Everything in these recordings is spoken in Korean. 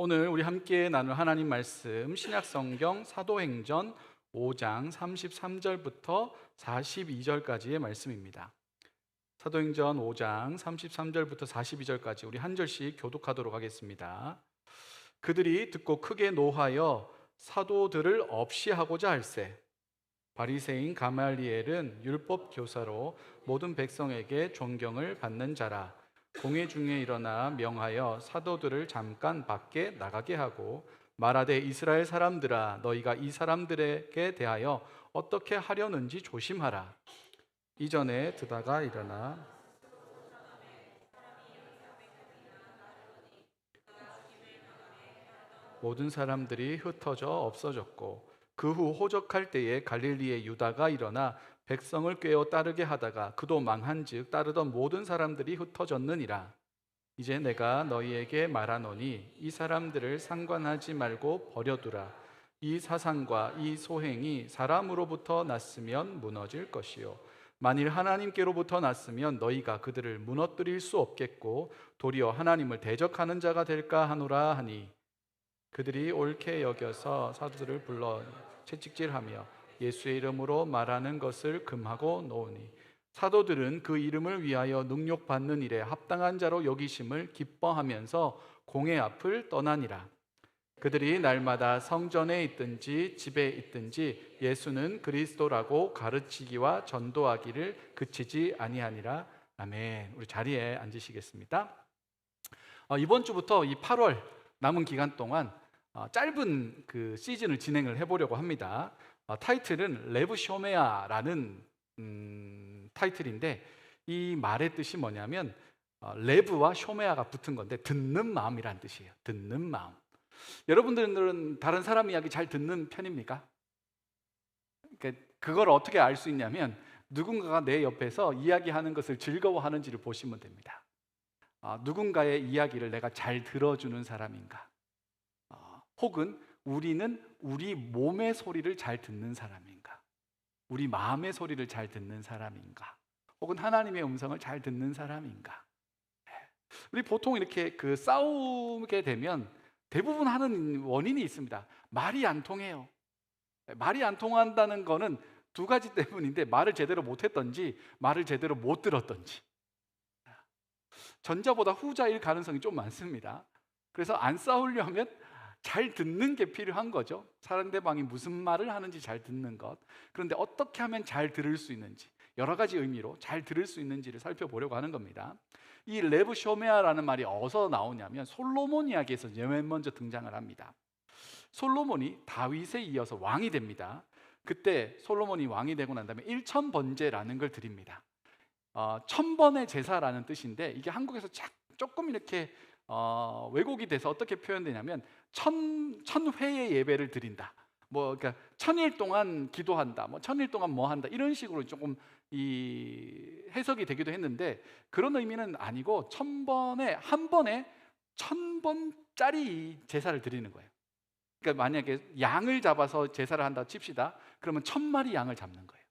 오늘 우리 함께 나눌 하나님 말씀 신약성경 사도행전 5장 33절부터 42절까지의 말씀입니다. 사도행전 5장 33절부터 42절까지 우리 한 절씩 교독하도록 하겠습니다. 그들이 듣고 크게 노하여 사도들을 없이 하고자 할세 바리새인 가말리엘은 율법 교사로 모든 백성에게 존경을 받는 자라. 공회 중에 일어나 명하여 사도들을 잠깐 밖에 나가게 하고 말하되 이스라엘 사람들아 너희가 이 사람들에게 대하여 어떻게 하려는지 조심하라. 이전에 드다가 일어나 모든 사람들이 흩어져 없어졌고 그 후 호적할 때에 갈릴리의 유다가 일어나 백성을 꿰어 따르게 하다가 그도 망한즉 따르던 모든 사람들이 흩어졌느니라. 이제 내가 너희에게 말하노니 이 사람들을 상관하지 말고 버려두라. 이 사상과 이 소행이 사람으로부터 났으면 무너질 것이요 만일 하나님께로부터 났으면 너희가 그들을 무너뜨릴 수 없겠고 도리어 하나님을 대적하는 자가 될까 하노라 하니 그들이 옳게 여겨서 사도들을 불러 채찍질하며 예수의 이름으로 말하는 것을 금하고 놓으니 사도들은 그 이름을 위하여 능욕받는 일에 합당한 자로 여기심을 기뻐하면서 공회 앞을 떠나니라. 그들이 날마다 성전에 있든지 집에 있든지 예수는 그리스도라고 가르치기와 전도하기를 그치지 아니하니라. 아멘. 우리 자리에 앉으시겠습니다. 이번 주부터 이 8월 남은 기간 동안 짧은 그 시즌을 진행을 해보려고 합니다. 타이틀은 레브 쇼메아라는 타이틀인데 이 말의 뜻이 뭐냐면 레브와 쇼메아가 붙은 건데 듣는 마음이란 뜻이에요. 듣는 마음. 여러분들은 다른 사람 이야기 잘 듣는 편입니까? 그러니까 그걸 어떻게 알 수 있냐면 누군가가 내 옆에서 이야기하는 것을 즐거워하는지를 보시면 됩니다. 누군가의 이야기를 내가 잘 들어주는 사람인가? 혹은 우리는 우리 몸의 소리를 잘 듣는 사람인가? 우리 마음의 소리를 잘 듣는 사람인가? 혹은 하나님의 음성을 잘 듣는 사람인가? 우리 보통 이렇게 싸우게 되면 대부분 하는 원인이 있습니다. 말이 안 통해요. 말이 안 통한다는 거는 두 가지 때문인데 말을 제대로 못했던지 말을 제대로 못 들었던지. 전자보다 후자일 가능성이 좀 많습니다. 그래서 안 싸우려면 잘 듣는 게 필요한 거죠. 상대방이 무슨 말을 하는지 잘 듣는 것. 그런데 어떻게 하면 잘 들을 수 있는지, 여러 가지 의미로 잘 들을 수 있는지를 살펴보려고 하는 겁니다. 이 레브 쇼메아라는 말이 어디서 나오냐면 솔로몬 이야기에서 맨 먼저 등장을 합니다. 솔로몬이 다윗에 이어서 왕이 됩니다. 그때 솔로몬이 왕이 되고 난 다음에 일천번제라는 걸 드립니다. 천번의 제사라는 뜻인데 이게 한국에서 조금 이렇게 왜곡이 돼서 어떻게 표현되냐면 천회의 예배를 드린다. 그러니까 천일 동안 기도한다. 천일 동안 뭐 한다. 이런 식으로 조금 이 해석이 되기도 했는데 그런 의미는 아니고 한 번에 1000번짜리 제사를 드리는 거예요. 그러니까 만약에 양을 잡아서 제사를 한다 칩시다. 그러면 1000마리 양을 잡는 거예요.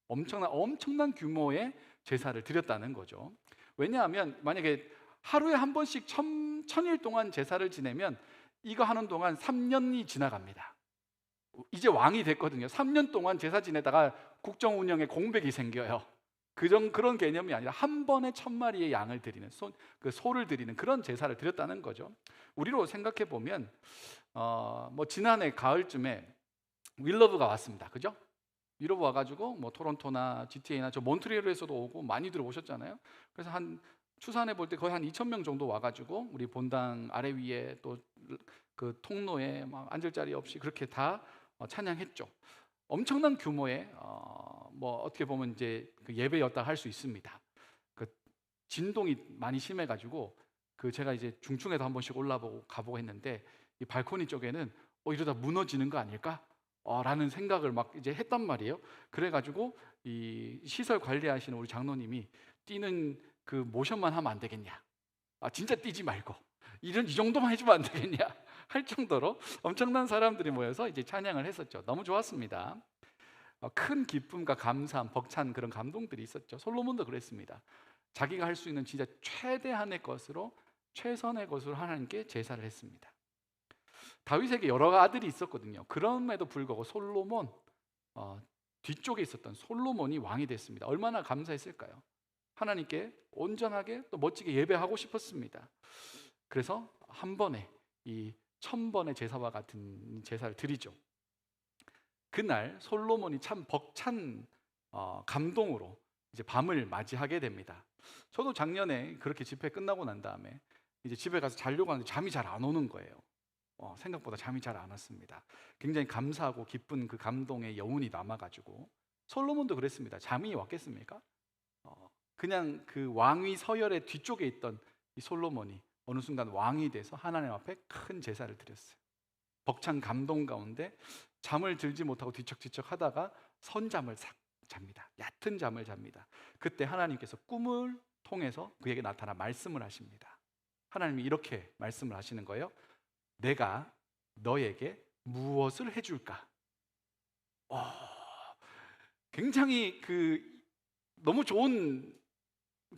엄청난 규모의 제사를 드렸다는 거죠. 왜냐하면 만약에 하루에 한 번씩 천일 동안 제사를 지내면 이거 하는 동안 3년이 지나갑니다. 이제 왕이 됐거든요. 3년 동안 제사 지내다가 국정 운영에 공백이 생겨요. 그런 개념이 아니라 한 번에 1000마리의 양을 드리는 소를 드리는 그런 제사를 드렸다는 거죠. 우리로 생각해 보면 지난해 가을쯤에 윌러브가 왔습니다. 그죠? 유럽 와가지고 토론토나 GTA나 저 몬트리올에서도 오고 많이들 오셨잖아요. 그래서 한 추산해 볼 때 거의 한 2000명 정도 와가지고 우리 본당 아래 위에 또 그 통로에 막 앉을 자리 없이 그렇게 다 찬양했죠. 엄청난 규모의 어떻게 보면 이제 그 예배였다 할 수 있습니다. 그 진동이 많이 심해가지고 제가 이제 중층에도 한 번씩 올라보고 가보고 했는데 이 발코니 쪽에는 이러다 무너지는 거 아닐까? 라는 생각을 막 이제 했단 말이에요. 그래가지고 이 시설 관리하시는 우리 장로님이 뛰는 그 모션만 하면 안 되겠냐? 진짜 뛰지 말고 이 정도만 해주면 안 되겠냐? 할 정도로 엄청난 사람들이 모여서 이제 찬양을 했었죠. 너무 좋았습니다. 큰 기쁨과 감사함, 벅찬 그런 감동들이 있었죠. 솔로몬도 그랬습니다. 자기가 할 수 있는 진짜 최대한의 것으로 최선의 것으로 하나님께 제사를 했습니다. 다윗에게 여러 아들이 있었거든요. 그럼에도 불구하고 솔로몬 뒤쪽에 있었던 솔로몬이 왕이 됐습니다. 얼마나 감사했을까요? 하나님께 온전하게 또 멋지게 예배하고 싶었습니다. 그래서 한 번에 이 1000번의 제사와 같은 제사를 드리죠. 그날 솔로몬이 참 벅찬 감동으로 이제 밤을 맞이하게 됩니다. 저도 작년에 그렇게 집회 끝나고 난 다음에 이제 집에 가서 자려고 하는데 잠이 잘 안 오는 거예요. 생각보다 잠이 잘 안 왔습니다. 굉장히 감사하고 기쁜 그 감동의 여운이 남아가지고 솔로몬도 그랬습니다. 잠이 왔겠습니까? 그냥 그 왕위 서열의 뒤쪽에 있던 이 솔로몬이 어느 순간 왕이 돼서 하나님 앞에 큰 제사를 드렸어요. 벅찬 감동 가운데 잠을 들지 못하고 뒤척뒤척 하다가 선잠을 싹 잡니다. 얕은 잠을 잡니다. 그때 하나님께서 꿈을 통해서 그에게 나타나 말씀을 하십니다. 하나님이 이렇게 말씀을 하시는 거예요. 내가 너에게 무엇을 해줄까? 굉장히 너무 좋은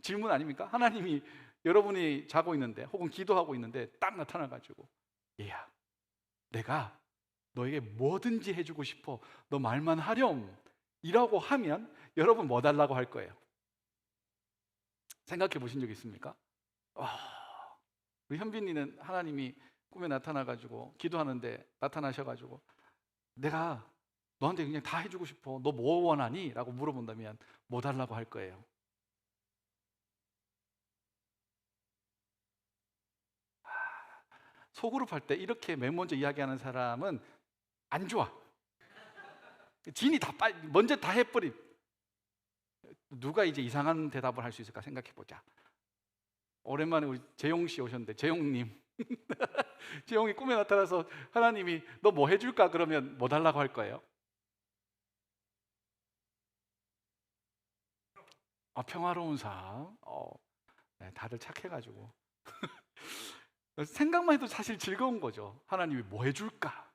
질문 아닙니까? 하나님이 여러분이 자고 있는데 혹은 기도하고 있는데 딱 나타나가지고 얘야, 내가 너에게 뭐든지 해주고 싶어. 너 말만 하렴. 이라고 하면 여러분 뭐 달라고 할 거예요? 생각해 보신 적 있습니까? 우리 현빈이는 하나님이 꿈에 나타나가지고 기도하는데 나타나셔가지고 내가 너한테 그냥 다 해주고 싶어. 너 뭐 원하니? 라고 물어본다면 뭐 달라고 할 거예요? 소그룹 할 때 이렇게 맨 먼저 이야기하는 사람은 안 좋아. 진이 다 먼저 다 해버리. 누가 이제 이상한 대답을 할 수 있을까 생각해 보자. 오랜만에 우리 재용 씨 오셨는데, 재용님 재용이 꿈에 나타나서 하나님이 너 뭐 해줄까? 그러면 뭐 달라고 할 거예요? 평화로운 삶. 네, 다들 착해가지고 생각만 해도 사실 즐거운 거죠. 하나님이 뭐 해줄까?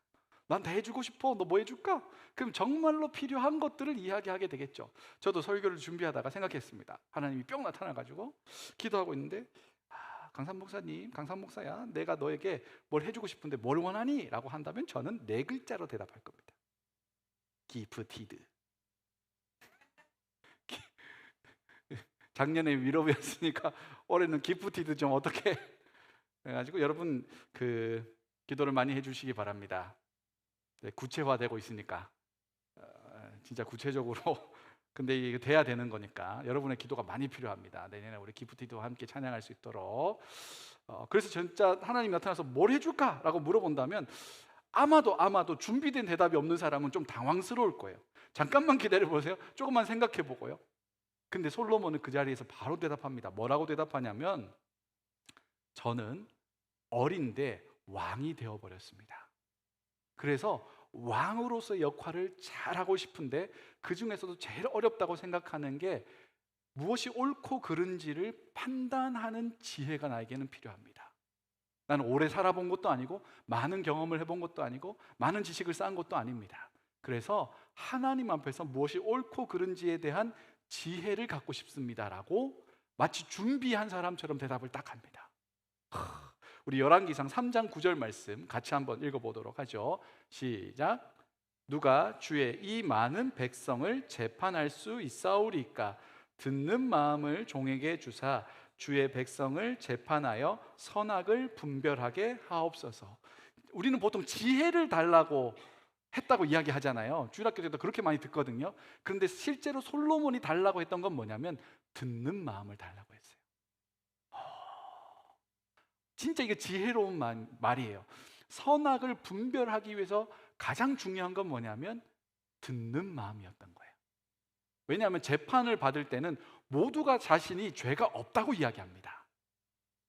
난 다 해주고 싶어. 너 뭐 해줄까? 그럼 정말로 필요한 것들을 이야기하게 되겠죠. 저도 설교를 준비하다가 생각했습니다. 하나님이 뿅 나타나가지고 기도하고 있는데 강산 목사님, 강산 목사야, 내가 너에게 뭘 해주고 싶은데 뭘 원하니? 라고 한다면 저는 4글자로 대답할 겁니다. 기프티드. 작년에 위로배웠으니까 올해는 기프티드 좀 어떻게 그래가지고 여러분 기도를 많이 해주시기 바랍니다. 네, 구체화되고 있으니까 진짜 구체적으로 근데 이게 돼야 되는 거니까 여러분의 기도가 많이 필요합니다. 내년에 우리 기프티드와 함께 찬양할 수 있도록 그래서 진짜 하나님 나타나서 뭘 해줄까? 라고 물어본다면 아마도 준비된 대답이 없는 사람은 좀 당황스러울 거예요. 잠깐만 기다려보세요. 조금만 생각해 보고요. 근데 솔로몬은 그 자리에서 바로 대답합니다. 뭐라고 대답하냐면 저는 어린데 왕이 되어버렸습니다. 그래서 왕으로서의 역할을 잘하고 싶은데 그 중에서도 제일 어렵다고 생각하는 게 무엇이 옳고 그른지를 판단하는 지혜가 나에게는 필요합니다. 나는 오래 살아본 것도 아니고 많은 경험을 해본 것도 아니고 많은 지식을 쌓은 것도 아닙니다. 그래서 하나님 앞에서 무엇이 옳고 그른지에 대한 지혜를 갖고 싶습니다라고 마치 준비한 사람처럼 대답을 딱 합니다. 우리 열왕기상 3장 9절 말씀 같이 한번 읽어보도록 하죠. 시작. 누가 주의 이 많은 백성을 재판할 수 있사오리까? 듣는 마음을 종에게 주사 주의 백성을 재판하여 선악을 분별하게 하옵소서. 우리는 보통 지혜를 달라고 했다고 이야기하잖아요. 주일학교 때도 그렇게 많이 듣거든요. 그런데 실제로 솔로몬이 달라고 했던 건 뭐냐면 듣는 마음을 달라고 했어요. 진짜 이게 지혜로운 말이에요. 선악을 분별하기 위해서 가장 중요한 건 뭐냐면 듣는 마음이었던 거예요. 왜냐하면 재판을 받을 때는 모두가 자신이 죄가 없다고 이야기합니다.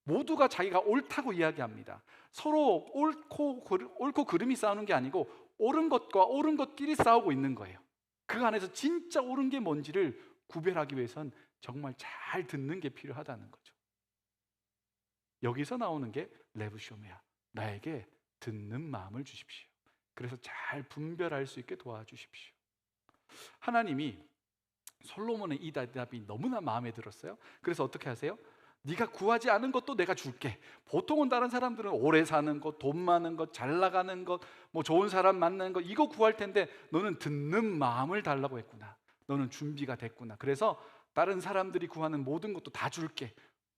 모두가 자기가 옳다고 이야기합니다. 서로 옳고 그름이 싸우는 게 아니고 옳은 것과 옳은 것끼리 싸우고 있는 거예요. 그 안에서 진짜 옳은 게 뭔지를 구별하기 위해선 정말 잘 듣는 게 필요하다는 거죠. 여기서 나오는 게 레브쇼메야. 나에게 듣는 마음을 주십시오. 그래서 잘 분별할 수 있게 도와주십시오. 하나님이 솔로몬의 이 대답이 너무나 마음에 들었어요. 그래서 어떻게 하세요? 네가 구하지 않은 것도 내가 줄게. 보통은 다른 사람들은 오래 사는 것, 돈 많은 것, 잘 나가는 것, 뭐 좋은 사람 만나는 것, 이거 구할 텐데 너는 듣는 마음을 달라고 했구나. 너는 준비가 됐구나. 그래서 다른 사람들이 구하는 모든 것도 다 줄게.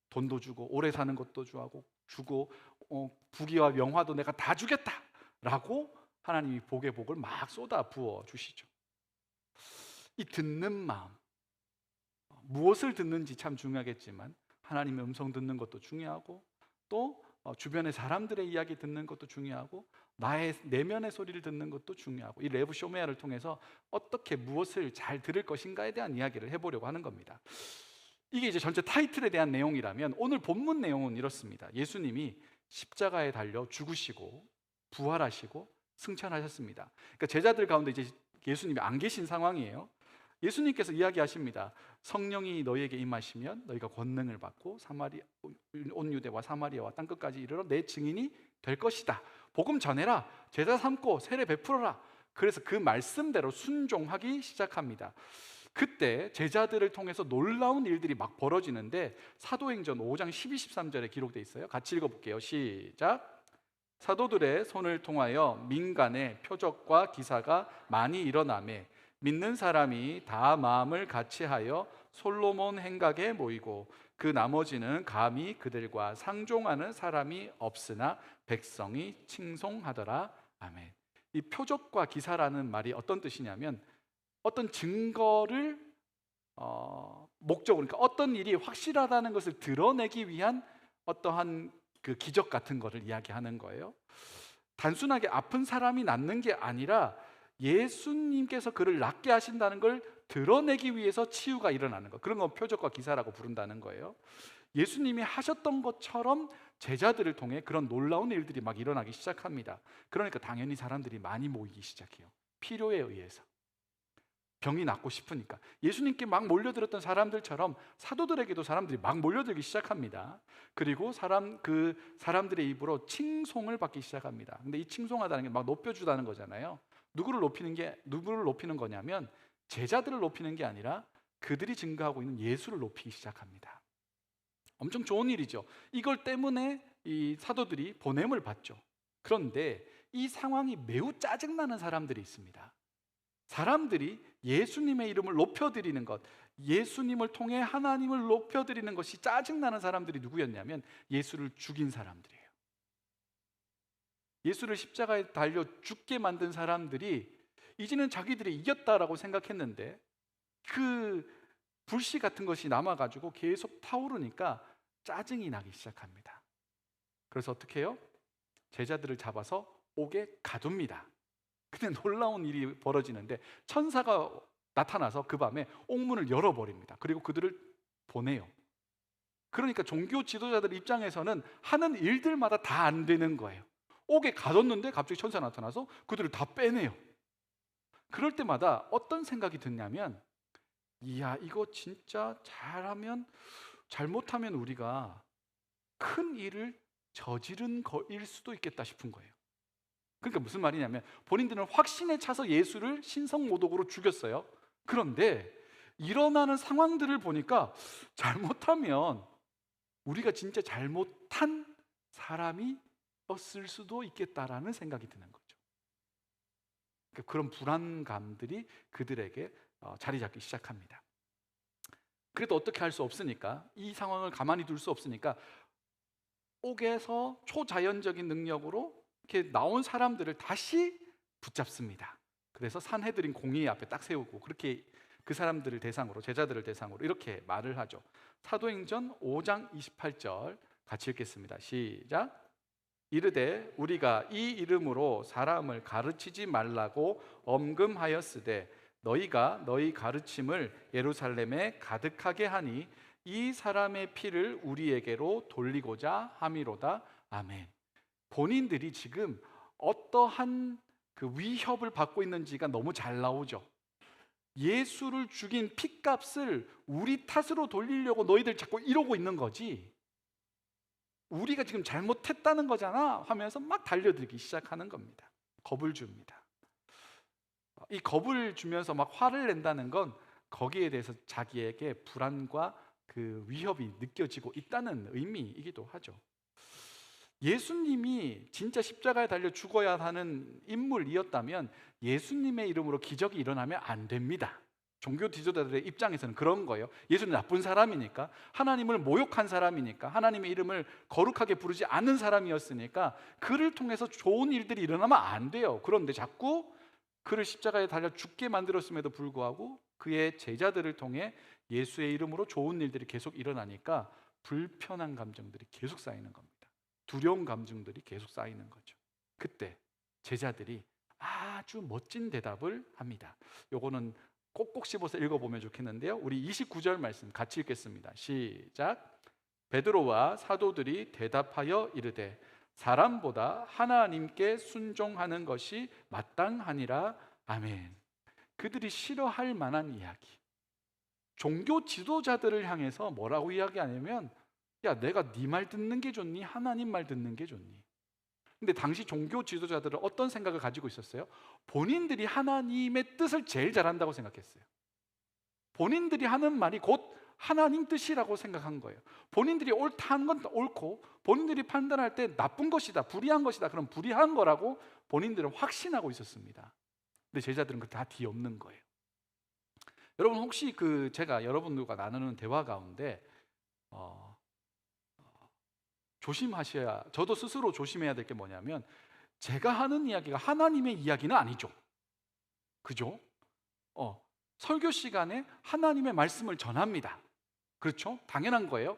돈도 주고 오래 사는 것도 주고 부귀와 명화도 내가 다 주겠다라고 하나님이 복의 복을 막 쏟아 부어 주시죠. 이 듣는 마음, 무엇을 듣는지 참 중요하겠지만 하나님의 음성 듣는 것도 중요하고, 또 주변의 사람들의 이야기 듣는 것도 중요하고, 나의 내면의 소리를 듣는 것도 중요하고, 이 레브 쇼메아를 통해서 어떻게 무엇을 잘 들을 것인가에 대한 이야기를 해보려고 하는 겁니다. 이게 이제 전체 타이틀에 대한 내용이라면 오늘 본문 내용은 이렇습니다. 예수님이 십자가에 달려 죽으시고 부활하시고 승천하셨습니다. 그러니까 제자들 가운데 이제 예수님이 안 계신 상황이에요. 예수님께서 이야기하십니다. 성령이 너희에게 임하시면 너희가 권능을 받고 온 유대와 사마리아와 땅끝까지 이르러 내 증인이 될 것이다. 복음 전해라. 제자 삼고 세례 베풀어라. 그래서 그 말씀대로 순종하기 시작합니다. 그때 제자들을 통해서 놀라운 일들이 막 벌어지는데 사도행전 5장 12, 13절에 기록되어 있어요. 같이 읽어볼게요. 시작. 사도들의 손을 통하여 민간에 표적과 기사가 많이 일어나매 믿는 사람이 다 마음을 같이하여 솔로몬 행각에 모이고 그 나머지는 감히 그들과 상종하는 사람이 없으나 백성이 칭송하더라. 아멘. 이 표적과 기사라는 말이 어떤 뜻이냐면 어떤 증거를 목적으로, 그러니까 어떤 일이 확실하다는 것을 드러내기 위한 어떠한 그 기적 같은 것을 이야기하는 거예요. 단순하게 아픈 사람이 낫는 게 아니라 예수님께서 그를 낫게 하신다는 걸 드러내기 위해서 치유가 일어나는 것, 그런 건 표적과 기사라고 부른다는 거예요. 예수님이 하셨던 것처럼 제자들을 통해 그런 놀라운 일들이 막 일어나기 시작합니다. 그러니까 당연히 사람들이 많이 모이기 시작해요. 필요에 의해서. 병이 낫고 싶으니까. 예수님께 막 몰려들었던 사람들처럼 사도들에게도 사람들이 막 몰려들기 시작합니다. 그리고 그 사람들의 입으로 칭송을 받기 시작합니다. 근데 이 칭송하다는 게 막 높여주다는 거잖아요. 누구를 높이는 거냐면 제자들을 높이는 게 아니라 그들이 증거하고 있는 예수를 높이기 시작합니다. 엄청 좋은 일이죠. 이걸 때문에 이 사도들이 보냄을 받죠. 그런데 이 상황이 매우 짜증나는 사람들이 있습니다. 사람들이 예수님의 이름을 높여드리는 것, 예수님을 통해 하나님을 높여드리는 것이 짜증나는 사람들이 누구였냐면 예수를 죽인 사람들이에요. 예수를 십자가에 달려 죽게 만든 사람들이 이제는 자기들이 이겼다라고 생각했는데 그 불씨 같은 것이 남아가지고 계속 타오르니까 짜증이 나기 시작합니다. 그래서 어떻게 해요? 제자들을 잡아서 옥에 가둡니다. 근데 놀라운 일이 벌어지는데 천사가 나타나서 그 밤에 옥문을 열어버립니다. 그리고 그들을 보내요. 그러니까 종교 지도자들 입장에서는 하는 일들마다 다 안 되는 거예요. 옥에 가뒀는데 갑자기 천사가 나타나서 그들을 다 빼내요. 그럴 때마다 어떤 생각이 드냐면, 이야, 이거 진짜 잘못하면 우리가 큰 일을 저지른 거일 수도 있겠다 싶은 거예요. 그러니까 무슨 말이냐면 본인들은 확신에 차서 예수를 신성모독으로 죽였어요. 그런데 일어나는 상황들을 보니까 잘못하면 우리가 진짜 잘못한 사람이었을 수도 있겠다라는 생각이 드는 거죠. 그러니까 그런 불안감들이 그들에게 자리 잡기 시작합니다. 그래도 어떻게 할 수 없으니까, 이 상황을 가만히 둘 수 없으니까 옥에서 초자연적인 능력으로 이렇게 나온 사람들을 다시 붙잡습니다. 그래서 산헤드린 공의 앞에 딱 세우고 그렇게 그 사람들을 대상으로, 제자들을 대상으로 이렇게 말을 하죠. 사도행전 5장 28절 같이 읽겠습니다. 시작. 이르되 우리가 이 이름으로 사람을 가르치지 말라고 엄금하였으되 너희가 너희 가르침을 예루살렘에 가득하게 하니 이 사람의 피를 우리에게로 돌리고자 함이로다. 아멘. 본인들이 지금 어떠한 그 위협을 받고 있는지가 너무 잘 나오죠. 예수를 죽인 핏값을 우리 탓으로 돌리려고 너희들 자꾸 이러고 있는 거지, 우리가 지금 잘못했다는 거잖아 하면서 막 달려들기 시작하는 겁니다. 겁을 줍니다. 이 겁을 주면서 막 화를 낸다는 건 거기에 대해서 자기에게 불안과 그 위협이 느껴지고 있다는 의미이기도 하죠. 예수님이 진짜 십자가에 달려 죽어야 하는 인물이었다면 예수님의 이름으로 기적이 일어나면 안 됩니다. 종교 지도자들의 입장에서는 그런 거예요. 예수는 나쁜 사람이니까, 하나님을 모욕한 사람이니까, 하나님의 이름을 거룩하게 부르지 않는 사람이었으니까 그를 통해서 좋은 일들이 일어나면 안 돼요. 그런데 자꾸 그를 십자가에 달려 죽게 만들었음에도 불구하고 그의 제자들을 통해 예수의 이름으로 좋은 일들이 계속 일어나니까 불편한 감정들이 계속 쌓이는 겁니다. 두려운 감정들이 계속 쌓이는 거죠. 그때 제자들이 아주 멋진 대답을 합니다. 요거는 꼭꼭 씹어서 읽어보면 좋겠는데요, 우리 29절 말씀 같이 읽겠습니다. 시작. 베드로와 사도들이 대답하여 이르되 사람보다 하나님께 순종하는 것이 마땅하니라. 아멘. 그들이 싫어할 만한 이야기, 종교 지도자들을 향해서 뭐라고 이야기하냐면, 야, 내가 네 말 듣는 게 좋니? 하나님 말 듣는 게 좋니? 근데 당시 종교 지도자들은 어떤 생각을 가지고 있었어요? 본인들이 하나님의 뜻을 제일 잘한다고 생각했어요. 본인들이 하는 말이 곧 하나님 뜻이라고 생각한 거예요. 본인들이 옳다는 건 옳고, 본인들이 판단할 때 나쁜 것이다, 불의한 것이다, 그럼 불의한 거라고 본인들은 확신하고 있었습니다. 근데 제자들은 그 다 뒤엎는 거예요. 여러분, 혹시 제가 여러분들과 나누는 대화 가운데 조심하셔야, 저도 스스로 조심해야 될 게 뭐냐면, 제가 하는 이야기가 하나님의 이야기는 아니죠. 그죠? 설교 시간에 하나님의 말씀을 전합니다. 그렇죠? 당연한 거예요.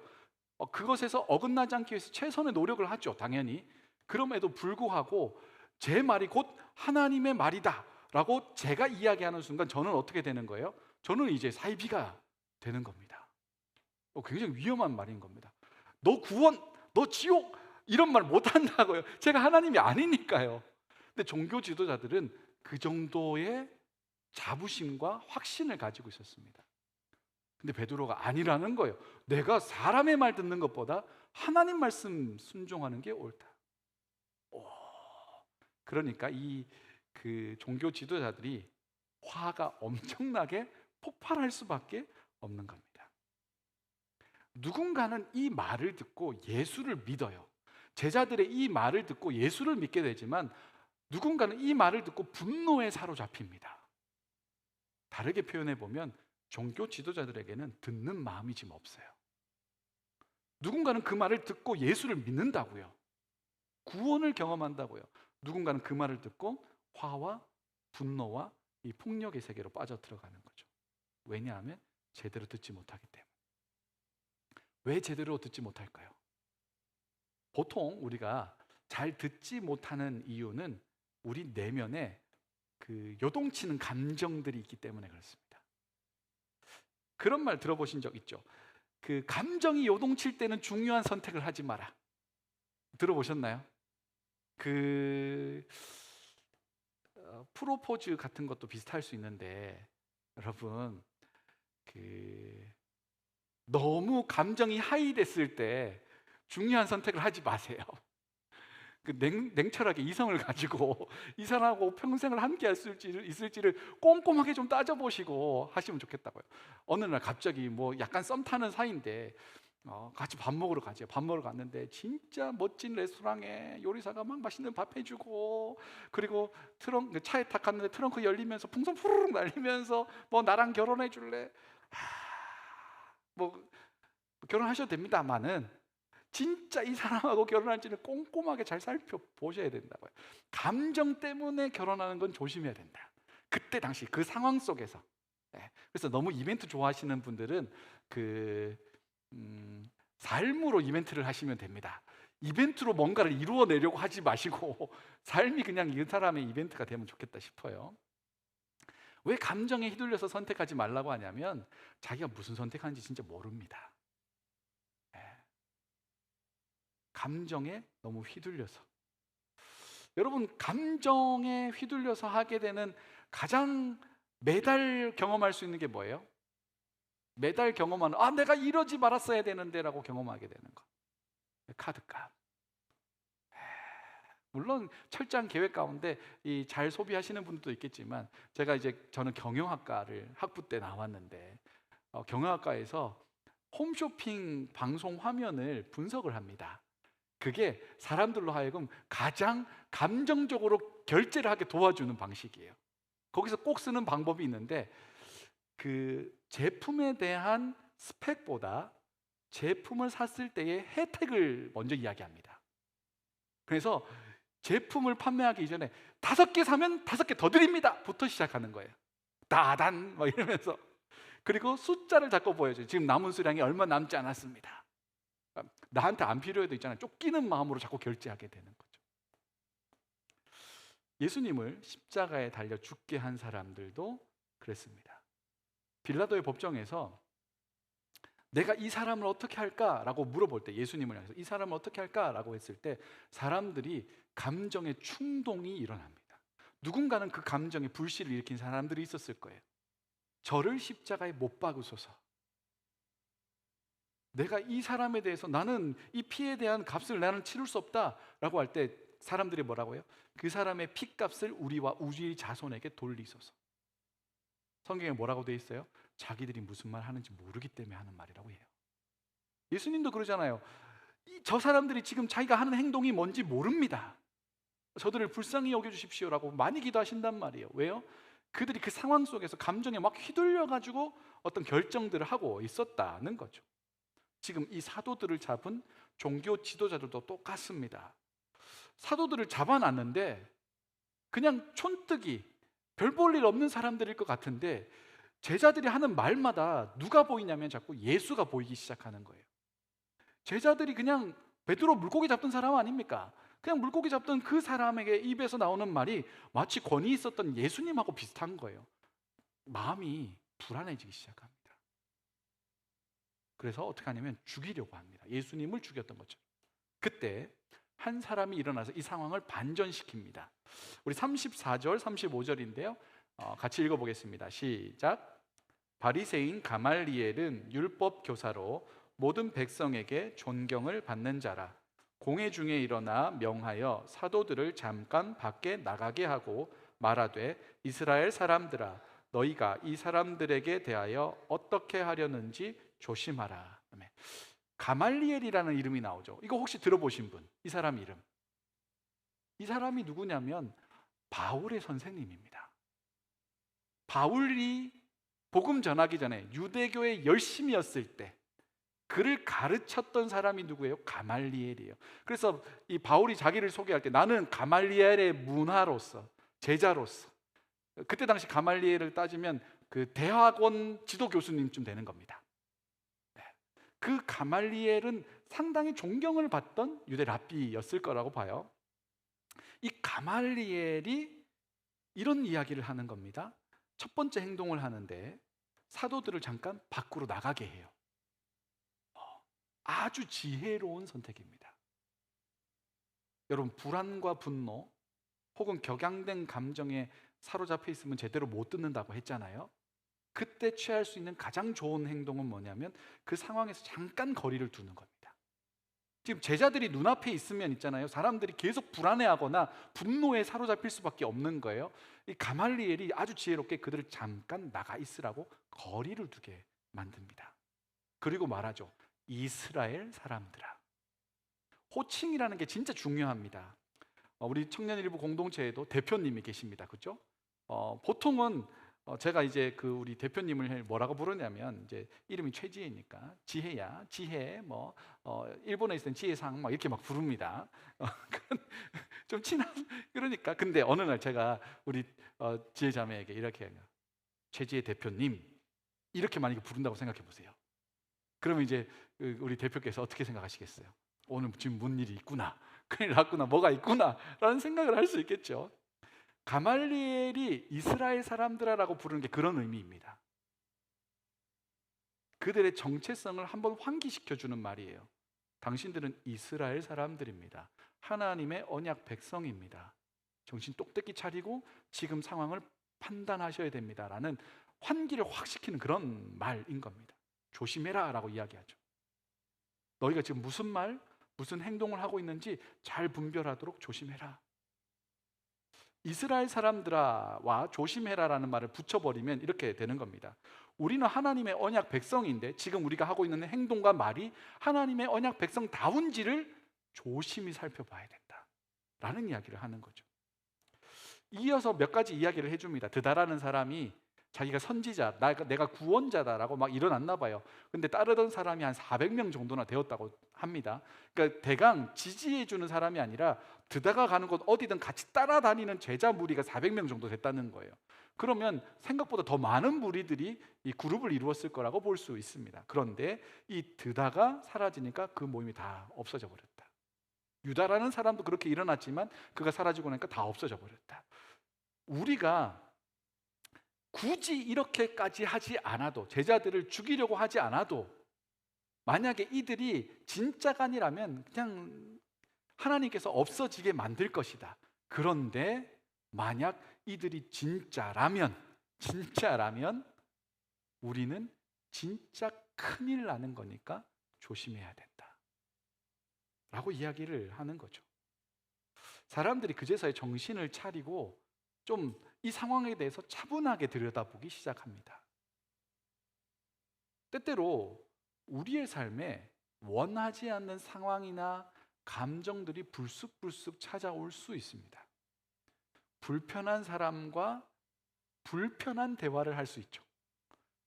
그것에서 어긋나지 않기 위해서 최선의 노력을 하죠, 당연히. 그럼에도 불구하고 제 말이 곧 하나님의 말이다 라고 제가 이야기하는 순간 저는 어떻게 되는 거예요? 저는 이제 사이비가 되는 겁니다. 굉장히 위험한 말인 겁니다. 너 구원, 너 지옥, 이런 말 못한다고요. 제가 하나님이 아니니까요. 근데 종교 지도자들은 그 정도의 자부심과 확신을 가지고 있었습니다. 근데 베드로가 아니라는 거예요. 내가 사람의 말 듣는 것보다 하나님 말씀 순종하는 게 옳다. 그러니까 그 종교 지도자들이 화가 엄청나게 폭발할 수밖에 없는 겁니다. 누군가는 이 말을 듣고 예수를 믿어요. 제자들의 이 말을 듣고 예수를 믿게 되지만 누군가는 이 말을 듣고 분노에 사로잡힙니다. 다르게 표현해 보면 종교 지도자들에게는 듣는 마음이 지금 없어요. 누군가는 그 말을 듣고 예수를 믿는다고요. 구원을 경험한다고요. 누군가는 그 말을 듣고 화와 분노와 이 폭력의 세계로 빠져들어가는 거죠. 왜냐하면 제대로 듣지 못하기 때문에. 왜 제대로 듣지 못할까요? 보통 우리가 잘 듣지 못하는 이유는 우리 내면에 그 요동치는 감정들이 있기 때문에 그렇습니다. 그런 말 들어보신 적 있죠? 그 감정이 요동칠 때는 중요한 선택을 하지 마라. 들어보셨나요? 프로포즈 같은 것도 비슷할 수 있는데, 여러분, 너무 감정이 하이됐을 때 중요한 선택을 하지 마세요. 냉철하게 이성을 가지고 이 사람하고 평생을 함께 있을지를 꼼꼼하게 좀 따져보시고 하시면 좋겠다고요. 어느 날 갑자기 약간 썸 타는 사이인데 같이 밥 먹으러 가죠. 밥 먹으러 갔는데 진짜 멋진 레스토랑에 요리사가 막 맛있는 밥 해주고, 그리고 차에 탁 갔는데 트렁크 열리면서 풍선 푸르륵 날리면서 나랑 결혼해 줄래? 결혼하셔도 됩니다만은 진짜 이 사람하고 결혼할지는 꼼꼼하게 잘 살펴보셔야 된다고요. 감정 때문에 결혼하는 건 조심해야 된다. 그때 당시 그 상황 속에서. 그래서 너무 이벤트 좋아하시는 분들은 삶으로 이벤트를 하시면 됩니다. 이벤트로 뭔가를 이루어내려고 하지 마시고 삶이 그냥 이 사람의 이벤트가 되면 좋겠다 싶어요. 왜 감정에 휘둘려서 선택하지 말라고 하냐면 자기가 무슨 선택하는지 진짜 모릅니다. 감정에 너무 휘둘려서. 여러분, 감정에 휘둘려서 하게 되는 가장 매달 경험할 수 있는 게 뭐예요? 매달 경험하는, 내가 이러지 말았어야 되는데 라고 경험하게 되는 거. 카드값. 물론 철저한 계획 가운데 잘 소비하시는 분들도 있겠지만, 저는 경영학과를 학부 때 나왔는데 경영학과에서 홈쇼핑 방송 화면을 분석을 합니다. 그게 사람들로 하여금 가장 감정적으로 결제를 하게 도와주는 방식이에요. 거기서 꼭 쓰는 방법이 있는데, 그 제품에 대한 스펙보다 제품을 샀을 때의 혜택을 먼저 이야기합니다. 그래서 제품을 판매하기 이전에 5개 사면 5개 더 드립니다 부터 시작하는 거예요. 따단 막 이러면서. 그리고 숫자를 자꾸 보여줘요. 지금 남은 수량이 얼마 남지 않았습니다. 나한테 안 필요해도 있잖아요. 쫓기는 마음으로 자꾸 결제하게 되는 거죠. 예수님을 십자가에 달려 죽게 한 사람들도 그랬습니다. 빌라도의 법정에서 내가 이 사람을 어떻게 할까라고 물어볼 때, 예수님을 향해서 이 사람을 어떻게 할까라고 했을 때 사람들이 감정의 충동이 일어납니다. 누군가는 그 감정에 불씨를 일으킨 사람들이 있었을 거예요. 저를 십자가에 못 박으소서. 내가 이 사람에 대해서 나는 이 피에 대한 값을 나는 치를 수 없다라고 할 때 사람들이 뭐라고 해요? 그 사람의 피값을 우리와 우리 자손에게 돌리소서. 성경에 뭐라고 되어 있어요? 자기들이 무슨 말 하는지 모르기 때문에 하는 말이라고 해요. 예수님도 그러잖아요. 저 사람들이 지금 자기가 하는 행동이 뭔지 모릅니다. 저들을 불쌍히 여겨주십시오라고 많이 기도하신단 말이에요. 왜요? 그들이 그 상황 속에서 감정에 막 휘둘려가지고 어떤 결정들을 하고 있었다는 거죠. 지금 이 사도들을 잡은 종교 지도자들도 똑같습니다. 사도들을 잡아놨는데 그냥 촌뜨기, 별 볼 일 없는 사람들일 것 같은데 제자들이 하는 말마다 누가 보이냐면 자꾸 예수가 보이기 시작하는 거예요. 제자들이 그냥 베드로 물고기 잡던 사람 아닙니까? 그냥 물고기 잡던 그 사람에게 입에서 나오는 말이 마치 권위 있었던 예수님하고 비슷한 거예요. 마음이 불안해지기 시작합니다. 그래서 어떻게 하냐면 죽이려고 합니다. 예수님을 죽였던 거죠. 그때 한 사람이 일어나서 이 상황을 반전시킵니다. 우리 34절, 35절인데요. 같이 읽어보겠습니다. 시작. 바리새인 가말리엘은 율법 교사로 모든 백성에게 존경을 받는 자라. 공회 중에 일어나 명하여 사도들을 잠깐 밖에 나가게 하고 말하되 이스라엘 사람들아 너희가 이 사람들에게 대하여 어떻게 하려는지 조심하라. 가말리엘이라는 이름이 나오죠. 이거 혹시 들어보신 분? 이 사람 이름. 이 사람이 누구냐면 바울의 선생님입니다. 바울이 복음 전하기 전에 유대교에 열심이었을 때 그를 가르쳤던 사람이 누구예요? 가말리엘이에요. 그래서 이 바울이 자기를 소개할 때 나는 가말리엘의 문화로서, 제자로서, 그때 당시 가말리엘을 따지면 그 대학원 지도 교수님쯤 되는 겁니다. 그 가말리엘은 상당히 존경을 받던 유대 랍비였을 거라고 봐요. 이 가말리엘이 이런 이야기를 하는 겁니다. 첫 번째 행동을 하는데 사도들을 잠깐 밖으로 나가게 해요. 아주 지혜로운 선택입니다. 여러분, 불안과 분노 혹은 격양된 감정에 사로잡혀 있으면 제대로 못 듣는다고 했잖아요. 그때 취할 수 있는 가장 좋은 행동은 뭐냐면 그 상황에서 잠깐 거리를 두는 겁니다. 지금 제자들이 눈앞에 있으면 있잖아요, 사람들이 계속 불안해하거나 분노에 사로잡힐 수밖에 없는 거예요. 이 가말리엘이 아주 지혜롭게 그들을 잠깐 나가 있으라고 거리를 두게 만듭니다. 그리고 말하죠. 이스라엘 사람들아. 호칭이라는 게 진짜 중요합니다. 우리 청년일부 공동체에도 대표님이 계십니다. 그렇죠? 보통은 제가 이제 그 우리 대표님을 뭐라고 부르냐면 이제 이름이 최지혜니까 지혜야, 지혜, 뭐 일본에 있을 땐 지혜상 막 이렇게 막 부릅니다. 좀 친한 그러니까. 근데 어느 날 제가 우리 지혜 자매에게 이렇게 최지혜 대표님 이렇게 만약에 부른다고 생각해 보세요. 그러면 이제 우리 대표께서 어떻게 생각하시겠어요? 오늘 지금 뭔 일이 있구나, 큰일 났구나, 뭐가 있구나 라는 생각을 할 수 있겠죠. 가말리엘이 이스라엘 사람들아라고 부르는 게 그런 의미입니다. 그들의 정체성을 한번 환기시켜주는 말이에요. 당신들은 이스라엘 사람들입니다. 하나님의 언약 백성입니다. 정신 똑똑히 차리고 지금 상황을 판단하셔야 됩니다 라는 환기를 확 시키는 그런 말인 겁니다. 조심해라 라고 이야기하죠. 너희가 지금 무슨 말, 무슨 행동을 하고 있는지 잘 분별하도록 조심해라. 이스라엘 사람들아와 조심해라라는 말을 붙여버리면 이렇게 되는 겁니다. 우리는 하나님의 언약 백성인데 지금 우리가 하고 있는 행동과 말이 하나님의 언약 백성다운지를 조심히 살펴봐야 된다라는 이야기를 하는 거죠. 이어서 몇 가지 이야기를 해줍니다. 드다라는 사람이 자기가 선지자, 내가 구원자다라고 막 일어났나 봐요. 근데 따르던 사람이 한 400명 정도나 되었다고 합니다. 그러니까 대강 지지해주는 사람이 아니라 드다가 가는 곳 어디든 같이 따라다니는 제자 무리가 400명 정도 됐다는 거예요. 그러면 생각보다 더 많은 무리들이 이 그룹을 이루었을 거라고 볼 수 있습니다. 그런데 이 드다가 사라지니까 그 모임이 다 없어져 버렸다. 유다라는 사람도 그렇게 일어났지만 그가 사라지고 나니까 다 없어져 버렸다. 우리가 굳이 이렇게까지 하지 않아도, 제자들을 죽이려고 하지 않아도, 만약에 이들이 진짜가 아니라면 그냥 하나님께서 없어지게 만들 것이다. 그런데 만약 이들이 진짜라면 우리는 진짜 큰일 나는 거니까 조심해야 된다 라고 이야기를 하는 거죠. 사람들이 그제서야 정신을 차리고 좀 이 상황에 대해서 차분하게 들여다보기 시작합니다. 때때로 우리의 삶에 원하지 않는 상황이나 감정들이 불쑥불쑥 찾아올 수 있습니다. 불편한 사람과 불편한 대화를 할 수 있죠.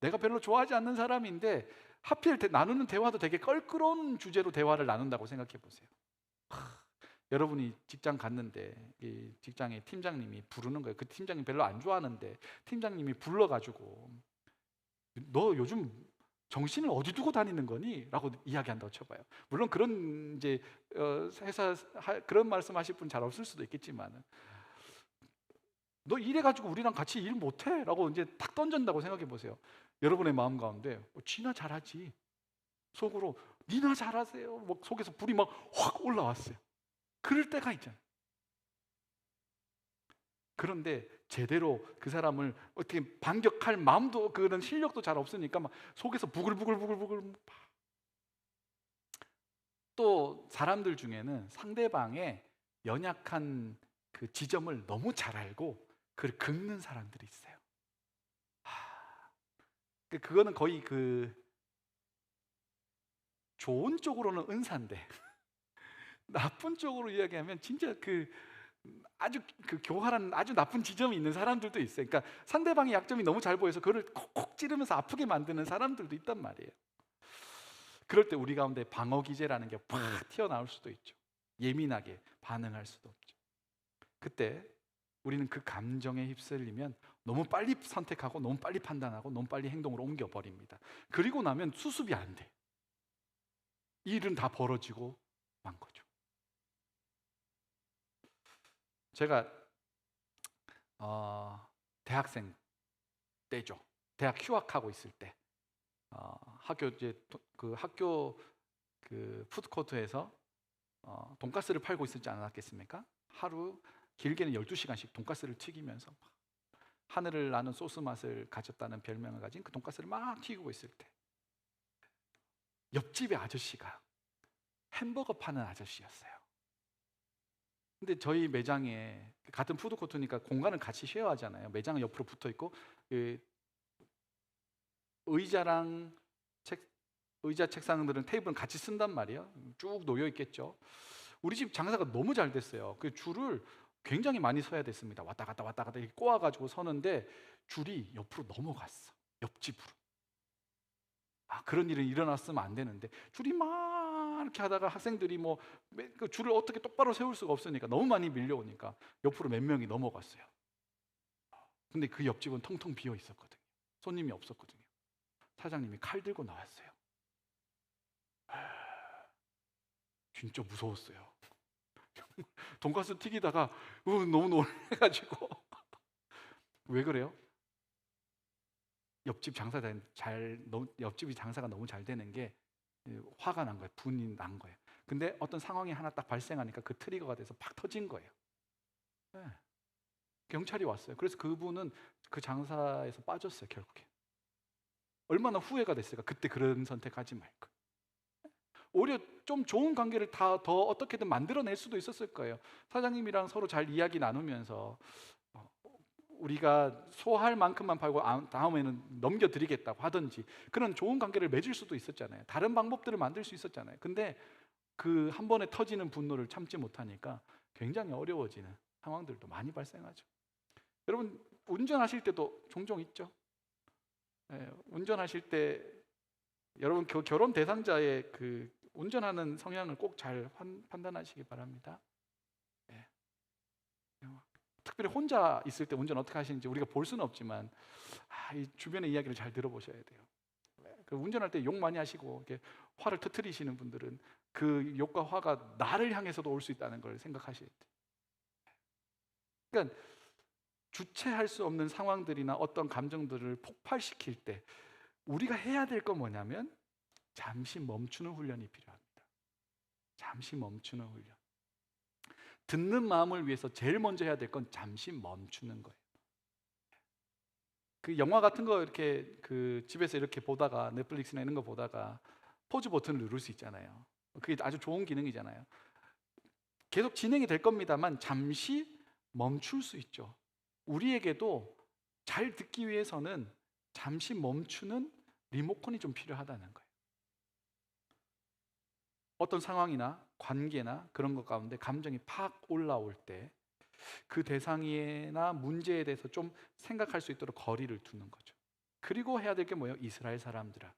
내가 별로 좋아하지 않는 사람인데 하필 나누는 대화도 되게 껄끄러운 주제로 대화를 나눈다고 생각해 보세요. 여러분이 직장 갔는데 이 직장의 팀장님이 부르는 거예요. 그 팀장님 별로 안 좋아하는데 팀장님이 불러가지고 너 요즘 정신을 어디 두고 다니는 거니? 라고 이야기한다고 쳐봐요. 물론 그런 이제 회사 그런 말씀하실 분 잘 없을 수도 있겠지만 너 이래가지고 우리랑 같이 일 못해? 라고 이제 탁 던진다고 생각해 보세요. 여러분의 마음 가운데 지나 잘하지. 속으로 니나 잘하세요. 뭐 속에서 불이 막 확 올라왔어요. 그럴 때가 있잖아요. 그런데 제대로 그 사람을 어떻게 반격할 마음도 그런 실력도 잘 없으니까 막 속에서 부글부글 또 사람들 중에는 상대방의 연약한 그 지점을 너무 잘 알고 그걸 긁는 사람들이 있어요. 그거는 거의 그 좋은 쪽으로는 은사인데 나쁜 쪽으로 이야기하면 진짜 그 아주 그 교활한 아주 나쁜 지점이 있는 사람들도 있어요. 그러니까 상대방의 약점이 너무 잘 보여서 그걸 콕콕 찌르면서 아프게 만드는 사람들도 있단 말이에요. 그럴 때 우리 가운데 방어 기제라는 게 팍 튀어나올 수도 있죠. 예민하게 반응할 수도 없죠. 그때 우리는 그 감정에 휩쓸리면 너무 빨리 선택하고 너무 빨리 판단하고 너무 빨리 행동으로 옮겨버립니다. 그리고 나면 수습이 안 돼. 일은 다 벌어지고 만 거죠. 제가 대학생 때죠. 대학 휴학하고 있을 때 학교 그 푸드코트에서 돈가스를 팔고 있었지 않았겠습니까? 하루 길게는 12시간씩 돈가스를 튀기면서 하늘을 나는 소스 맛을 가졌다는 별명을 가진 그 돈가스를 막 튀기고 있을 때 옆집의 아저씨가 햄버거 파는 아저씨였어요. 근데 저희 매장에 같은 푸드코트니까 공간을 같이 쉐어하잖아요. 매장은 옆으로 붙어 있고 의자랑 의자 책상들은 테이블은 같이 쓴단 말이에요. 쭉 놓여 있겠죠. 우리 집 장사가 너무 잘 됐어요. 그 줄을 굉장히 많이 서야 됐습니다. 왔다 갔다 이렇게 꼬아가지고 서는데 줄이 옆으로 넘어갔어. 옆집으로. 그런 일은 일어났으면 안 되는데 줄이 막 이렇게 하다가 학생들이 그 줄을 어떻게 똑바로 세울 수가 없으니까 너무 많이 밀려오니까 옆으로 몇 명이 넘어갔어요. 근데 그 옆집은 텅텅 비어 있었거든요. 손님이 없었거든요. 사장님이 칼 들고 나왔어요. 진짜 무서웠어요. 돈가스 튀기다가 너무 놀래가지고 왜 그래요? 옆집이 장사가 너무 잘 되는 게 화가 난 거예요. 분이 난 거예요. 근데 어떤 상황이 하나 딱 발생하니까 그 트리거가 돼서 팍 터진 거예요. 네. 경찰이 왔어요. 그래서 그분은 그 장사에서 빠졌어요. 결국에. 얼마나 후회가 됐을까? 그때 그런 선택하지 말고. 오히려 좀 좋은 관계를 더 어떻게든 만들어낼 수도 있었을 거예요. 사장님이랑 서로 잘 이야기 나누면서 우리가 소할 만큼만 팔고 다음에는 넘겨드리겠다고 하든지 그런 좋은 관계를 맺을 수도 있었잖아요. 다른 방법들을 만들 수 있었잖아요. 근데 그 한 번에 터지는 분노를 참지 못하니까 굉장히 어려워지는 상황들도 많이 발생하죠. 여러분 운전하실 때도 종종 있죠. 운전하실 때 여러분 결혼 대상자의 그 운전하는 성향을 꼭 잘 판단하시기 바랍니다. 예. 특별히 혼자 있을 때 운전 어떻게 하시는지 우리가 볼 수는 없지만 이 주변의 이야기를 잘 들어보셔야 돼요. 그 운전할 때 욕 많이 하시고 이렇게 화를 터뜨리시는 분들은 그 욕과 화가 나를 향해서도 올 수 있다는 걸 생각하셔야 돼요. 그러니까 주체할 수 없는 상황들이나 어떤 감정들을 폭발시킬 때 우리가 해야 될 건 뭐냐면 잠시 멈추는 훈련이 필요합니다. 잠시 멈추는 훈련. 듣는 마음을 위해서 제일 먼저 해야 될 건 잠시 멈추는 거예요. 그 영화 같은 거 이렇게 그 집에서 이렇게 보다가 넷플릭스나 이런 거 보다가 포즈 버튼을 누를 수 있잖아요. 그게 아주 좋은 기능이잖아요. 계속 진행이 될 겁니다만 잠시 멈출 수 있죠. 우리에게도 잘 듣기 위해서는 잠시 멈추는 리모컨이 좀 필요하다는 거예요. 어떤 상황이나 관계나 그런 것 가운데 감정이 팍 올라올 때 그 대상이나 문제에 대해서 좀 생각할 수 있도록 거리를 두는 거죠. 그리고 해야 될 게 뭐예요? 이스라엘 사람들아,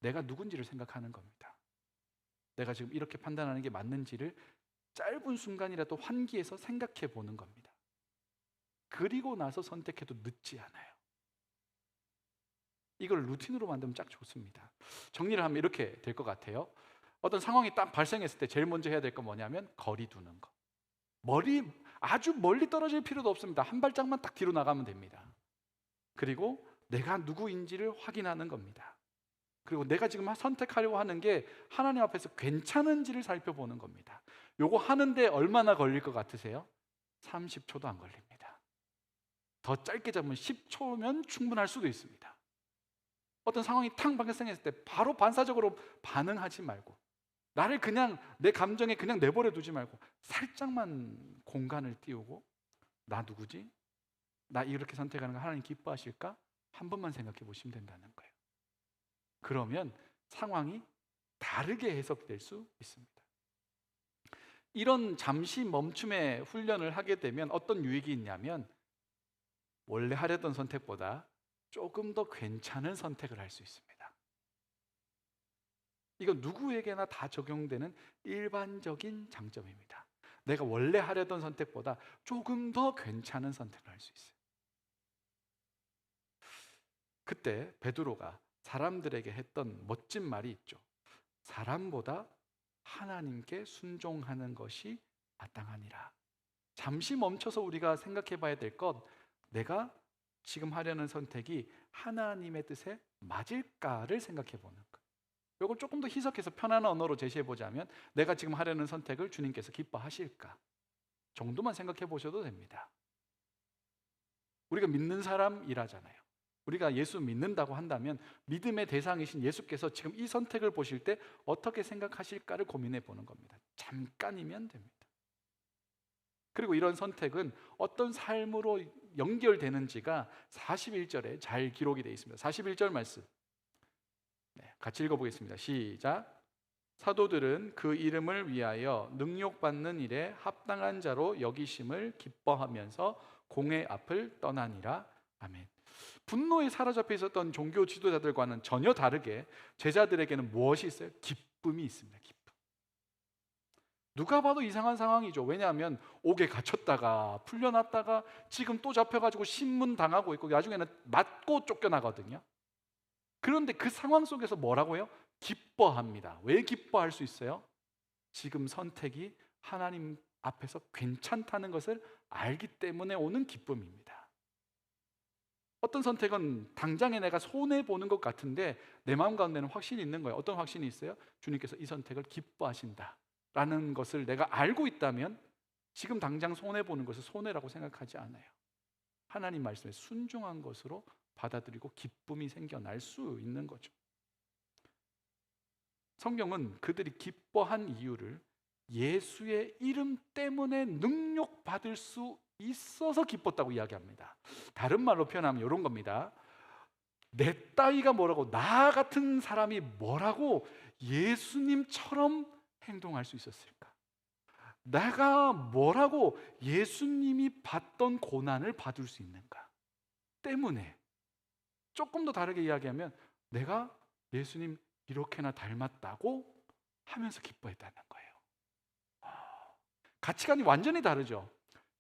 내가 누군지를 생각하는 겁니다. 내가 지금 이렇게 판단하는 게 맞는지를 짧은 순간이라도 환기해서 생각해 보는 겁니다. 그리고 나서 선택해도 늦지 않아요. 이걸 루틴으로 만들면 딱 좋습니다. 정리를 하면 이렇게 될 것 같아요. 어떤 상황이 딱 발생했을 때 제일 먼저 해야 될 건 뭐냐면 거리 두는 거. 아주 멀리 떨어질 필요도 없습니다. 한 발짝만 딱 뒤로 나가면 됩니다. 그리고 내가 누구인지를 확인하는 겁니다. 그리고 내가 지금 선택하려고 하는 게 하나님 앞에서 괜찮은지를 살펴보는 겁니다. 요거 하는데 얼마나 걸릴 것 같으세요? 30초도 안 걸립니다. 더 짧게 잡으면 10초면 충분할 수도 있습니다. 어떤 상황이 탕 발생했을 때 바로 반사적으로 반응하지 말고, 나를 그냥 내 감정에 그냥 내버려 두지 말고 살짝만 공간을 띄우고, 나 누구지? 나 이렇게 선택하는 거 하나님 기뻐하실까? 한 번만 생각해 보시면 된다는 거예요. 그러면 상황이 다르게 해석될 수 있습니다. 이런 잠시 멈춤의 훈련을 하게 되면 어떤 유익이 있냐면 원래 하려던 선택보다 조금 더 괜찮은 선택을 할 수 있습니다. 이거 누구에게나 다 적용되는 일반적인 장점입니다. 내가 원래 하려던 선택보다 조금 더 괜찮은 선택을 할 수 있어요. 그때 베드로가 사람들에게 했던 멋진 말이 있죠. 사람보다 하나님께 순종하는 것이 마땅하니라. 잠시 멈춰서 우리가 생각해 봐야 될 것, 내가 지금 하려는 선택이 하나님의 뜻에 맞을까를 생각해 보는 것. 이걸 조금 더 희석해서 편안한 언어로 제시해 보자면, 내가 지금 하려는 선택을 주님께서 기뻐하실까 정도만 생각해 보셔도 됩니다. 우리가 믿는 사람이라잖아요. 우리가 예수 믿는다고 한다면 믿음의 대상이신 예수께서 지금 이 선택을 보실 때 어떻게 생각하실까를 고민해 보는 겁니다. 잠깐이면 됩니다. 그리고 이런 선택은 어떤 삶으로 연결되는지가 41절에 잘 기록이 되어 있습니다. 41절 말씀 같이 읽어보겠습니다. 시작. 사도들은 그 이름을 위하여 능욕받는 일에 합당한 자로 여기심을 기뻐하면서 공회 앞을 떠나니라. 아멘. 분노에 사로잡혀 있었던 종교 지도자들과는 전혀 다르게 제자들에게는 무엇이 있어요? 기쁨이 있습니다. 기쁨. 누가 봐도 이상한 상황이죠. 왜냐하면 옥에 갇혔다가 풀려났다가 지금 또 잡혀가지고 신문 당하고 있고 나중에는 맞고 쫓겨나거든요. 그런데 그 상황 속에서 뭐라고요? 기뻐합니다. 왜 기뻐할 수 있어요? 지금 선택이 하나님 앞에서 괜찮다는 것을 알기 때문에 오는 기쁨입니다. 어떤 선택은 당장에 내가 손해보는 것 같은데 내 마음 가운데는 확신이 있는 거예요. 어떤 확신이 있어요? 주님께서 이 선택을 기뻐하신다 라는 것을 내가 알고 있다면 지금 당장 손해보는 것을 손해라고 생각하지 않아요. 하나님 말씀에 순종한 것으로 받아들이고 기쁨이 생겨날 수 있는 거죠. 성경은 그들이 기뻐한 이유를 예수의 이름 때문에 능욕받을 수 있어서 기뻤다고 이야기합니다. 다른 말로 표현하면 이런 겁니다. 내 따위가 뭐라고, 나 같은 사람이 뭐라고 예수님처럼 행동할 수 있었을까? 내가 뭐라고 예수님이 받던 고난을 받을 수 있는가 때문에, 조금 더 다르게 이야기하면 내가 예수님 이렇게나 닮았다고 하면서 기뻐했다는 거예요. 가치관이 완전히 다르죠.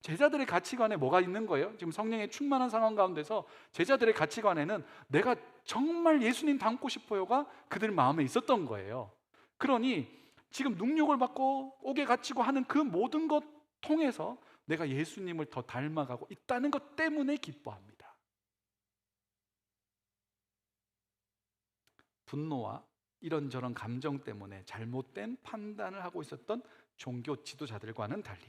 제자들의 가치관에 뭐가 있는 거예요? 지금 성령의 충만한 상황 가운데서 제자들의 가치관에는 내가 정말 예수님 닮고 싶어요가 그들 마음에 있었던 거예요. 그러니 지금 능력을 받고 옥에 갇히고 하는 그 모든 것 통해서 내가 예수님을 더 닮아가고 있다는 것 때문에 기뻐합니다. 분노와 이런저런 감정 때문에 잘못된 판단을 하고 있었던 종교 지도자들과는 달리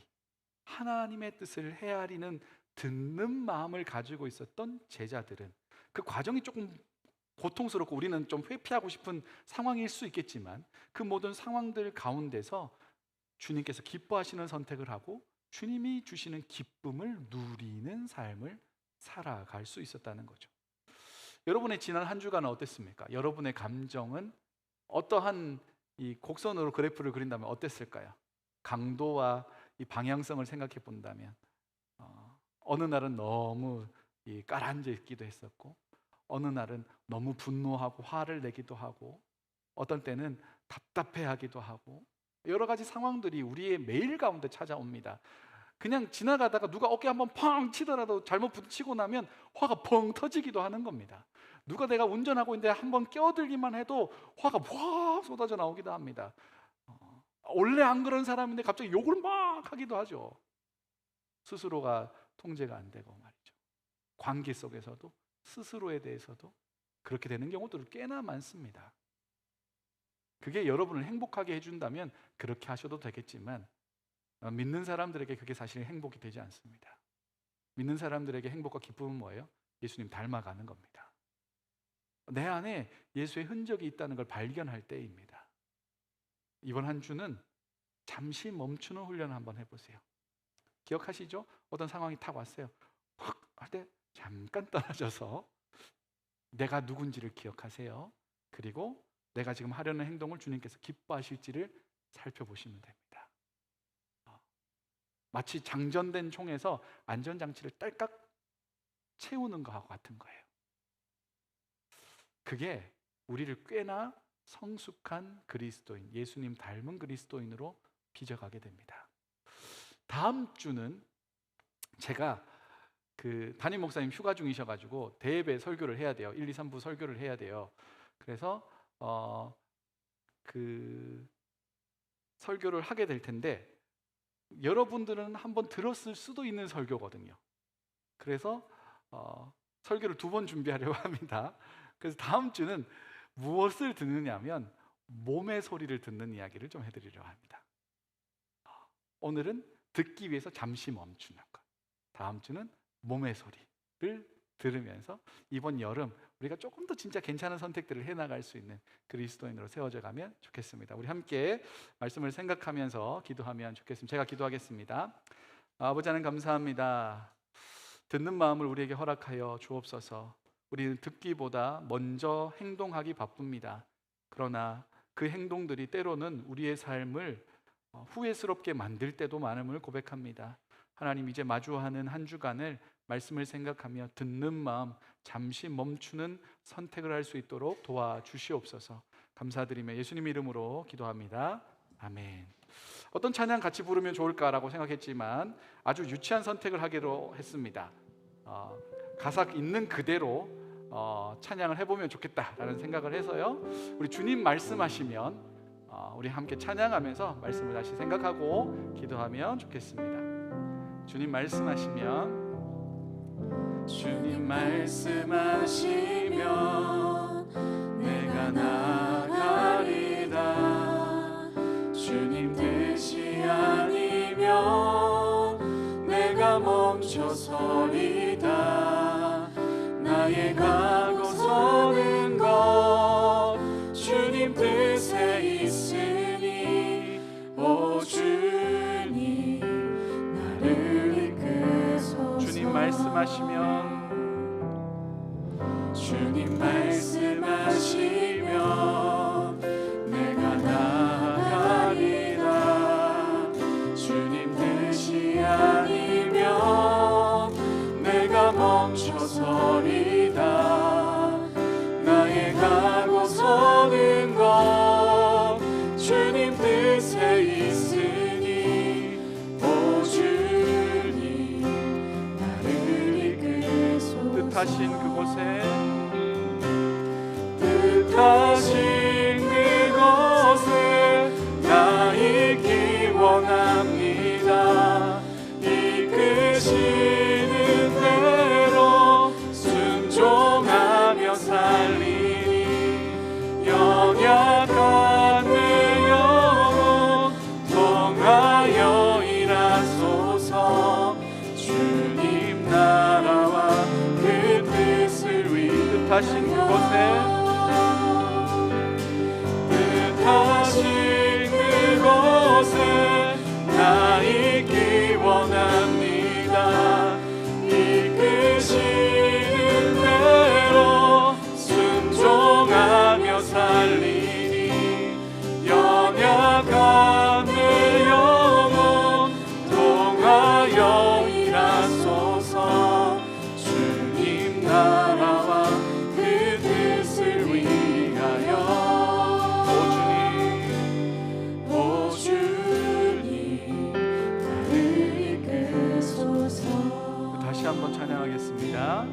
하나님의 뜻을 헤아리는 듣는 마음을 가지고 있었던 제자들은, 그 과정이 조금 고통스럽고 우리는 좀 회피하고 싶은 상황일 수 있겠지만, 그 모든 상황들 가운데서 주님께서 기뻐하시는 선택을 하고 주님이 주시는 기쁨을 누리는 삶을 살아갈 수 있었다는 거죠. 여러분의 지난 한 주간은 어땠습니까? 여러분의 감정은 어떠한 이 곡선으로 그래프를 그린다면 어땠을까요? 강도와 이 방향성을 생각해 본다면 어느 날은 너무 가라앉아 있기도 했었고, 어느 날은 너무 분노하고 화를 내기도 하고, 어떤 때는 답답해하기도 하고, 여러 가지 상황들이 우리의 매일 가운데 찾아옵니다. 그냥 지나가다가 누가 어깨 한번 펑 치더라도 잘못 부딪히고 나면 화가 펑 터지기도 하는 겁니다. 누가 내가 운전하고 있는데 한번 끼어들기만 해도 화가 확 쏟아져 나오기도 합니다. 원래 안 그런 사람인데 갑자기 욕을 막 하기도 하죠. 스스로가 통제가 안 되고 말이죠. 관계 속에서도 스스로에 대해서도 그렇게 되는 경우도 꽤나 많습니다. 그게 여러분을 행복하게 해준다면 그렇게 하셔도 되겠지만, 믿는 사람들에게 그게 사실 행복이 되지 않습니다. 믿는 사람들에게 행복과 기쁨은 뭐예요? 예수님 닮아가는 겁니다. 내 안에 예수의 흔적이 있다는 걸 발견할 때입니다. 이번 한 주는 잠시 멈추는 훈련을 한번 해보세요. 기억하시죠? 어떤 상황이 탁 왔어요. 확 할 때 잠깐 떨어져서 내가 누군지를 기억하세요. 그리고 내가 지금 하려는 행동을 주님께서 기뻐하실지를 살펴보시면 됩니다. 마치 장전된 총에서 안전장치를 딸깍 채우는 것과 같은 거예요. 그게 우리를 꽤나 성숙한 그리스도인, 예수님 닮은 그리스도인으로 빚어가게 됩니다. 다음 주는 제가 담임 목사님 휴가 중이셔가지고 대예배 설교를 해야 돼요. 1, 2, 3부 설교를 해야 돼요. 그래서 그 설교를 하게 될 텐데, 여러분들은 한번 들었을 수도 있는 설교거든요. 그래서 설교를 2번 준비하려고 합니다. 그래서 다음 주는 무엇을 듣느냐면 몸의 소리를 듣는 이야기를 좀 해드리려고 합니다. 오늘은 듣기 위해서 잠시 멈추는 것, 다음 주는 몸의 소리를 들으면서 이번 여름 우리가 조금 더 진짜 괜찮은 선택들을 해나갈 수 있는 그리스도인으로 세워져 가면 좋겠습니다. 우리 함께 말씀을 생각하면서 기도하면 좋겠습니다. 제가 기도하겠습니다. 아버지 하나님 감사합니다. 듣는 마음을 우리에게 허락하여 주옵소서. 우리는 듣기보다 먼저 행동하기 바쁩니다. 그러나 그 행동들이 때로는 우리의 삶을 후회스럽게 만들 때도 많음을 고백합니다. 하나님, 이제 마주하는 한 주간을 말씀을 생각하며 듣는 마음, 잠시 멈추는 선택을 할 수 있도록 도와주시옵소서. 감사드리며 예수님 이름으로 기도합니다. 아멘. 어떤 찬양 같이 부르면 좋을까라고 생각했지만 아주 유치한 선택을 하기로 했습니다. 가사 있는 그대로 찬양을 해보면 좋겠다라는 생각을 해서요, 우리 주님 말씀하시면 우리 함께 찬양하면서 말씀을 다시 생각하고 기도하면 좋겠습니다. 주님 말씀하시면, 주님 말씀하시면 내가 나가리다. 주님 뜻이 아니면 내가 멈춰서리다. 나의 가고 서는 것 주님 뜻에 있으니 오 주 말씀하시면 주님 말씀하시면 내가 나아가리라. 주님 뜻이 아니면 내가 멈춰서리다. 나의 가고 서는 것 주님 뜻에 있으니 오 주님 나를 이끌소서. 뜻하신 그곳에 나 있기 원합니다. 이끄시는 대로 순종하며 살리니 연약한 내 영혼 통하여 일하소서. 주님 나라와 그 뜻을 위해 뜻하신 그곳에 나 있기 원합니다. 이끄시는 대로 순종하며 살리니 연약한 내 영혼 통하여 일하소서. 주님 나라와 그 뜻을 위하여 한번 찬양하겠습니다.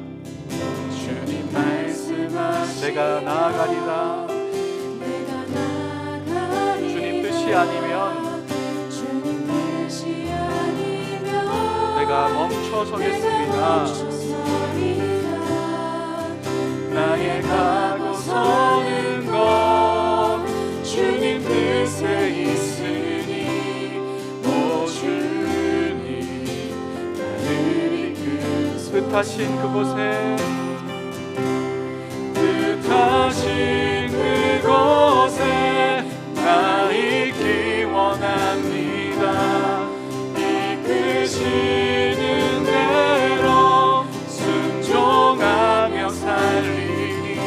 주님 말씀하시면 내가 나아가리라. 주님 뜻이 아니면 내가 멈춰서겠습니다. 나의 가고 서는 것 주님 뜻에 있으니 오 주님 나를 뜻하신 그곳에 나 있기 원합니다. 이끄시는 대로 순종하며 살리니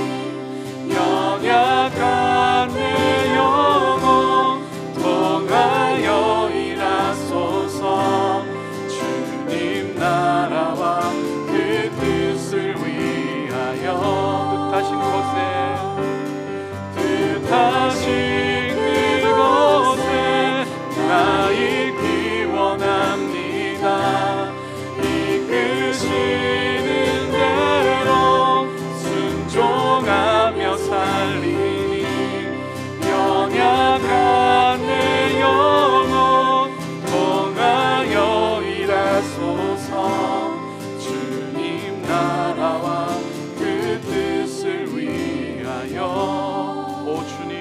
연약한 내 영혼 통하여 일하소서. 주님 나라와 그 뜻을 위하여 뜻하신 그곳에 나 있기 원합니다. 이끄시는 대로 순종하며 살리니 연약한 내 영혼 통하여 일하소서. 주님 나라와 그 뜻을 위하여 오 주님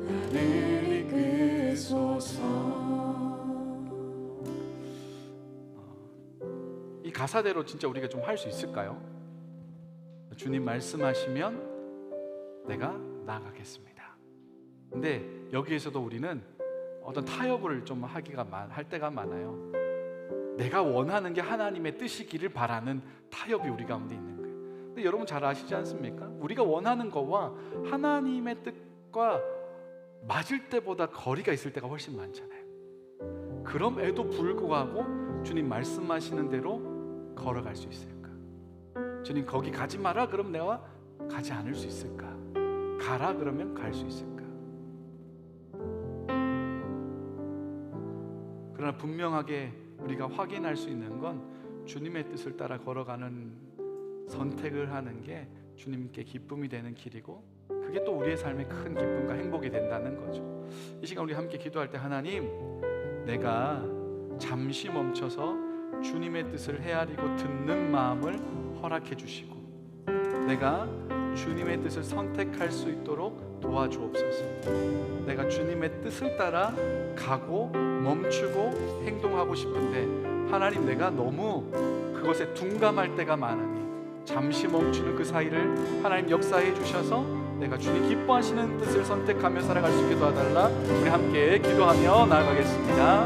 나를 이끌소서. 이 가사대로 진짜 우리가 좀 할 수 있을까요? 주님 말씀하시면 내가 나아가겠습니다. 근데 여기에서도 우리는 어떤 타협을 좀 할 때가 많아요. 내가 원하는 게 하나님의 뜻이기를 바라는 타협이 우리 가운데 있는 거예요. 근데 여러분 잘 아시지 않습니까? 우리가 원하는 거와 하나님의 뜻과 맞을 때보다 거리가 있을 때가 훨씬 많잖아요. 그럼에도 불구하고 주님 말씀하시는 대로 걸어갈 수 있을까? 주님 거기 가지 마라 그럼 내가 가지 않을 수 있을까? 가라 그러면 갈 수 있을까? 그러나 분명하게 우리가 확인할 수 있는 건 주님의 뜻을 따라 걸어가는 선택을 하는 게 주님께 기쁨이 되는 길이고, 그게 또 우리의 삶의 큰 기쁨과 행복이 된다는 거죠. 이 시간 우리 함께 기도할 때, 하나님, 내가 잠시 멈춰서 주님의 뜻을 헤아리고 듣는 마음을 허락해 주시고, 내가 주님의 뜻을 선택할 수 있도록 도와주옵소서. 내가 주님의 뜻을 따라 가고 멈추고 행동하고 싶은데, 하나님, 내가 너무 그것에 둔감할 때가 많으니 잠시 멈추는 그 사이를 하나님 역사해 주셔서 내가 주님 기뻐하시는 뜻을 선택하며 살아갈 수 있게 도와달라. 우리 함께 기도하며 나아가겠습니다.